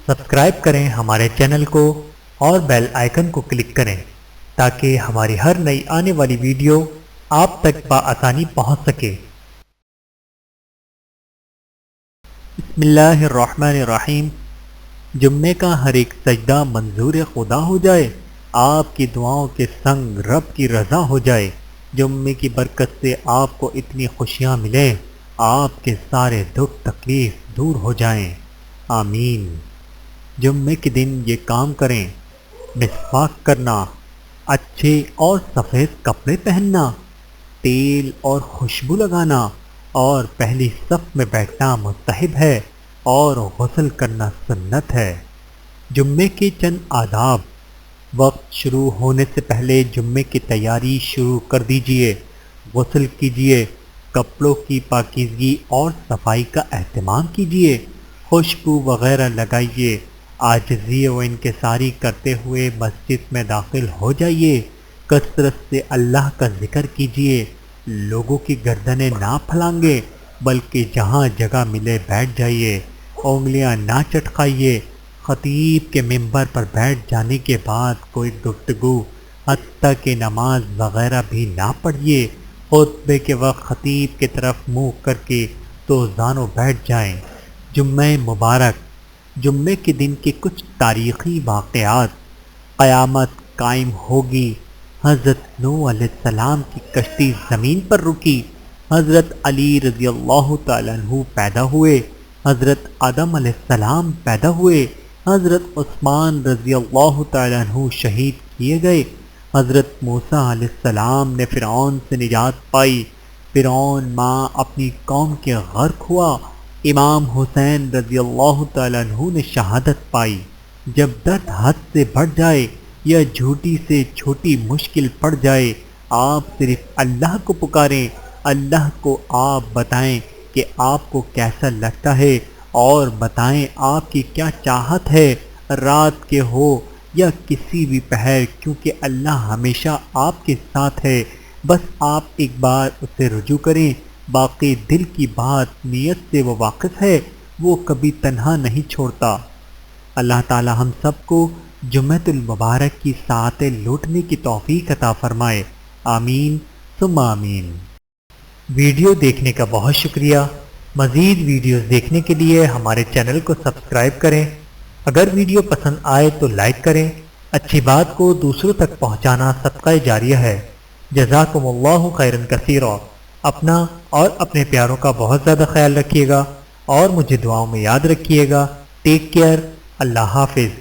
Subscribe کریں ہمارے channel کو اور بیل آئیکن کو کلک کریں تاکہ ہماری ہر نئی آنے والی ویڈیو آپ تک بآسانی پہنچ سکے۔ بسم اللہ الرحمن الرحیم۔ جمعے کا ہر ایک سجدہ منظور خدا ہو جائے، آپ کی دعاؤں کے سنگ رب کی رضا ہو جائے۔ جمعے کی برکت سے آپ کو اتنی خوشیاں ملیں، آپ کے سارے دکھ تکلیف دور ہو جائیں، آمین۔ جمعے کے دن یہ کام کریں: مسواک کرنا، اچھے اور سفید کپڑے پہننا، تیل اور خوشبو لگانا، اور پہلی صف میں بیٹھنا مستحب ہے اور غسل کرنا سنت ہے۔ جمعے کے چند آداب: وقت شروع ہونے سے پہلے جمعے کی تیاری شروع کر دیجیے۔ غسل کیجیے، کپڑوں کی پاکیزگی اور صفائی کا اہتمام کیجیے، خوشبو وغیرہ لگائیے، عاجزی و انکساری کرتے ہوئے مسجد میں داخل ہو جائیے، کثرت سے اللہ کا ذکر کیجیے، لوگوں کی گردنیں نہ پھلانگے بلکہ جہاں جگہ ملے بیٹھ جائیے، انگلیاں نہ چٹکائیے، خطیب کے ممبر پر بیٹھ جانے کے بعد کوئی گفتگو حتیٰ کہ نماز وغیرہ بھی نہ پڑھیے، خطبے کے وقت خطیب کی طرف منہ کر کے تو زانوں بیٹھ جائیں۔ جمعہ مبارک: جمعے کے دن کے کچھ تاریخی واقعات: قیامت قائم ہوگی، حضرت نوح علیہ السلام کی کشتی زمین پر رکی، حضرت علی رضی اللہ تعالیٰ عنہ پیدا ہوئے، حضرت آدم علیہ السلام پیدا ہوئے، حضرت عثمان رضی اللہ تعالیٰ عنہ شہید کیے گئے، حضرت موسیٰ علیہ السلام نے فرعون سے نجات پائی، فرعون ماں اپنی قوم کے غرق ہوا، امام حسین رضی اللہ تعالیٰ عنہ نے شہادت پائی۔ جب درد حد سے بڑھ جائے یا جھوٹی سے چھوٹی مشکل پڑ جائے، آپ صرف اللہ کو پکاریں، اللہ کو آپ بتائیں کہ آپ کو کیسا لگتا ہے اور بتائیں آپ کی کیا چاہت ہے، رات کے ہو یا کسی بھی پہر، کیونکہ اللہ ہمیشہ آپ کے ساتھ ہے۔ بس آپ ایک بار اسے رجوع کریں، باقی دل کی بات نیت سے وہ واقف ہے، وہ کبھی تنہا نہیں چھوڑتا۔ اللہ تعالی ہم سب کو جمعۃ المبارک کی ساعتیں لوٹنے کی توفیق عطا فرمائے، آمین ثم آمین۔ ویڈیو دیکھنے کا بہت شکریہ۔ مزید ویڈیوز دیکھنے کے لیے ہمارے چینل کو سبسکرائب کریں۔ اگر ویڈیو پسند آئے تو لائک کریں۔ اچھی بات کو دوسروں تک پہنچانا صدقہ جاریہ ہے۔ جزاکم اللہ خیرا کثیرا۔ اپنا اور اپنے پیاروں کا بہت زیادہ خیال رکھیے گا اور مجھے دعاؤں میں یاد رکھیے گا۔ Take care. اللہ حافظ۔